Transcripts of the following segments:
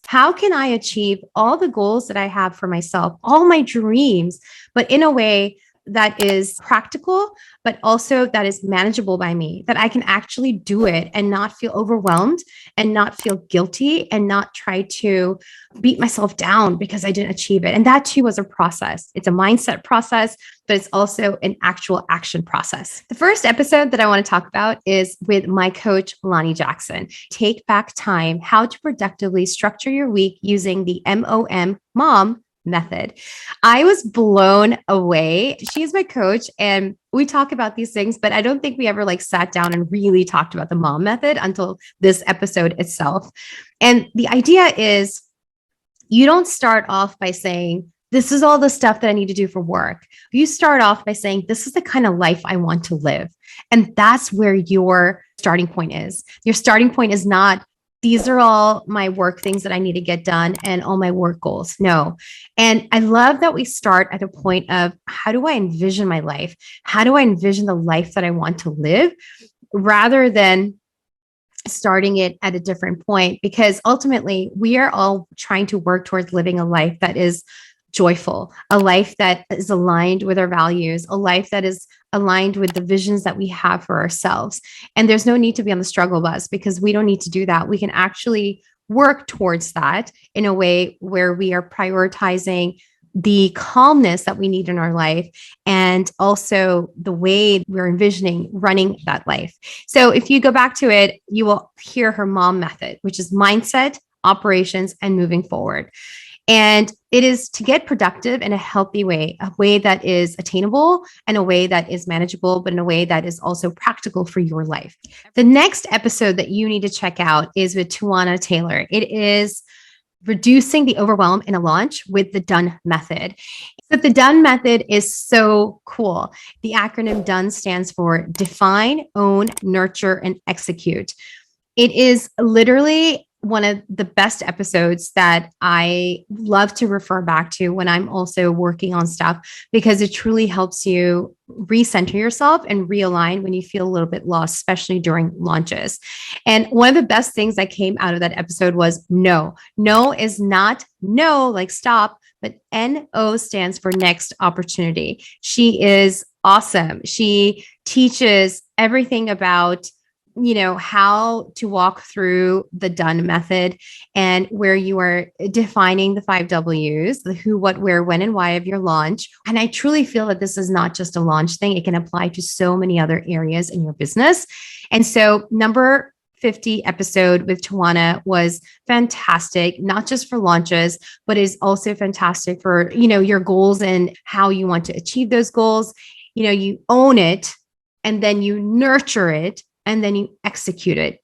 How can I achieve all the goals that I have for myself, all my dreams, but in a way that is practical, but also that is manageable by me, that I can actually do it and not feel overwhelmed and not feel guilty and not try to beat myself down because I didn't achieve it. And that too was a process. It's a mindset process, but it's also an actual action process. The first episode that I want to talk about is with my coach, Lonnie Jackson. Take back time, how to productively structure your week using the mom method. I was blown away. She is my coach and we talk about these things, but I don't think we ever like sat down and really talked about the mom method until this episode itself. And the idea is you don't start off by saying, this is all the stuff that I need to do for work. You start off by saying, this is the kind of life I want to live. And that's where your starting point is. Your starting point is not, these are all my work things that I need to get done and all my work goals. No. And I love that we start at a point of, how do I envision my life? How do I envision the life that I want to live, rather than starting it at a different point? Because ultimately we are all trying to work towards living a life that is joyful, a life that is aligned with our values, a life that is aligned with the visions that we have for ourselves. And there's no need to be on the struggle bus, because we don't need to do that. We can actually work towards that in a way where we are prioritizing the calmness that we need in our life, and also the way we're envisioning running that life. So if you go back to it, you will hear her mom method, which is mindset, operations, and moving forward. And it is to get productive in a healthy way, a way that is attainable and a way that is manageable, but in a way that is also practical for your life. The next episode that you need to check out is with Tawana Taylor. It is reducing the overwhelm in a launch with the DONE method. So the DONE method is so cool. The acronym DONE stands for define, own, nurture, and execute. It is literally one of the best episodes that I love to refer back to when I'm also working on stuff, because it truly helps you recenter yourself and realign when you feel a little bit lost, especially during launches. And one of the best things that came out of that episode was no. No is not no, like stop, but NO stands for next opportunity. She is awesome. She teaches everything about how to walk through the DONE method, and where you are defining the 5 Ws, the who, what, where, when, and why of your launch. And I truly feel that this is not just a launch thing. It can apply to so many other areas in your business. And so number 50 episode with Tawana was fantastic, not just for launches, but is also fantastic for, your goals and how you want to achieve those goals. You own it, and then you nurture it, and then you execute it.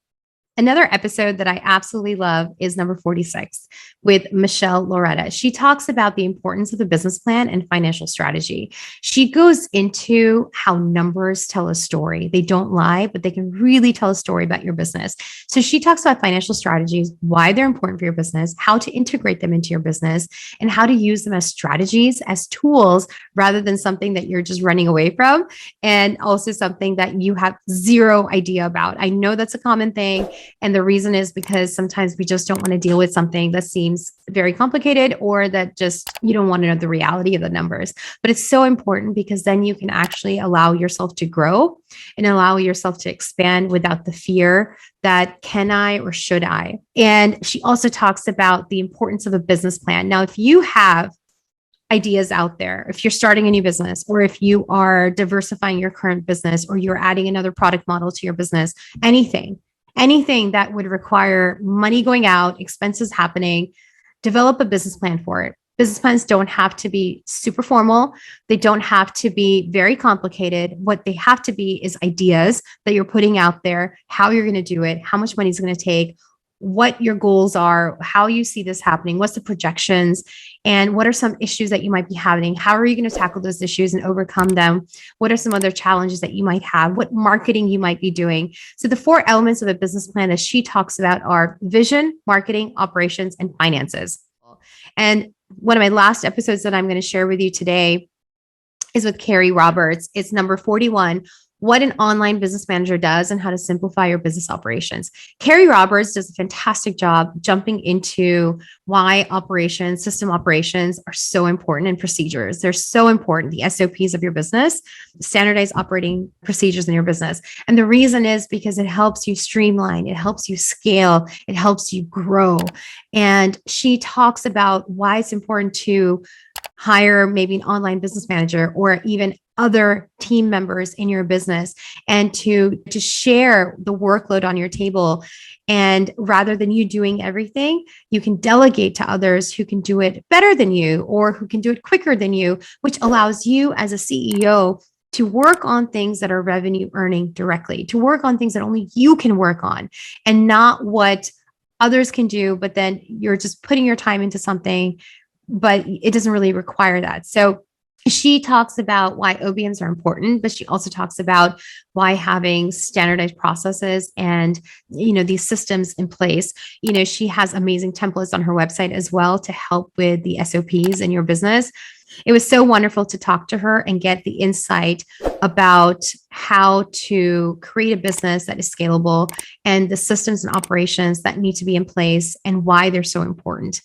Another episode that I absolutely love is number 46 with Michelle Loretta. She talks about the importance of the business plan and financial strategy. She goes into how numbers tell a story. They don't lie, but they can really tell a story about your business. So she talks about financial strategies, why they're important for your business, how to integrate them into your business, and how to use them as strategies, as tools, rather than something that you're just running away from, and also something that you have zero idea about. I know that's a common thing. And the reason is because sometimes we just don't want to deal with something that seems very complicated, or that just you don't want to know the reality of the numbers. But it's so important, because then you can actually allow yourself to grow and allow yourself to expand without the fear that can I or should I? And she also talks about the importance of a business plan. Now, if you have ideas out there, if you're starting a new business, or if you are diversifying your current business, or you're adding another product model to your business, anything that would require money going out, expenses happening, develop a business plan for it. Business plans don't have to be super formal. They don't have to be very complicated. What they have to be is ideas that you're putting out there, how you're going to do it, how much money is going to take, what your goals are, how you see this happening, what's the projections, and what are some issues that you might be having? How are you going to tackle those issues and overcome them? What are some other challenges that you might have? What marketing you might be doing? So the 4 elements of a business plan that she talks about are vision, marketing, operations, and finances. And one of my last episodes that I'm going to share with you today is with Carrie Roberts. It's number 41. what an online business manager does and how to simplify your business operations. Carrie Roberts does a fantastic job jumping into why operations, system operations are so important, and procedures. They're so important, the SOPs of your business, standardized operating procedures in your business. And the reason is because it helps you streamline, it helps you scale, it helps you grow. And she talks about why it's important to hire maybe an online business manager or even other team members in your business, and to share the workload on your table. And rather than you doing everything, you can delegate to others who can do it better than you or who can do it quicker than you, which allows you as a CEO to work on things that are revenue earning directly, to work on things that only you can work on and not what others can do, but then you're just putting your time into something, but it doesn't really require that. So she talks about why OBMs are important, but she also talks about why having standardized processes and, these systems in place. She has amazing templates on her website as well to help with the SOPs in your business. It was so wonderful to talk to her and get the insight about how to create a business that is scalable and the systems and operations that need to be in place and why they're so important.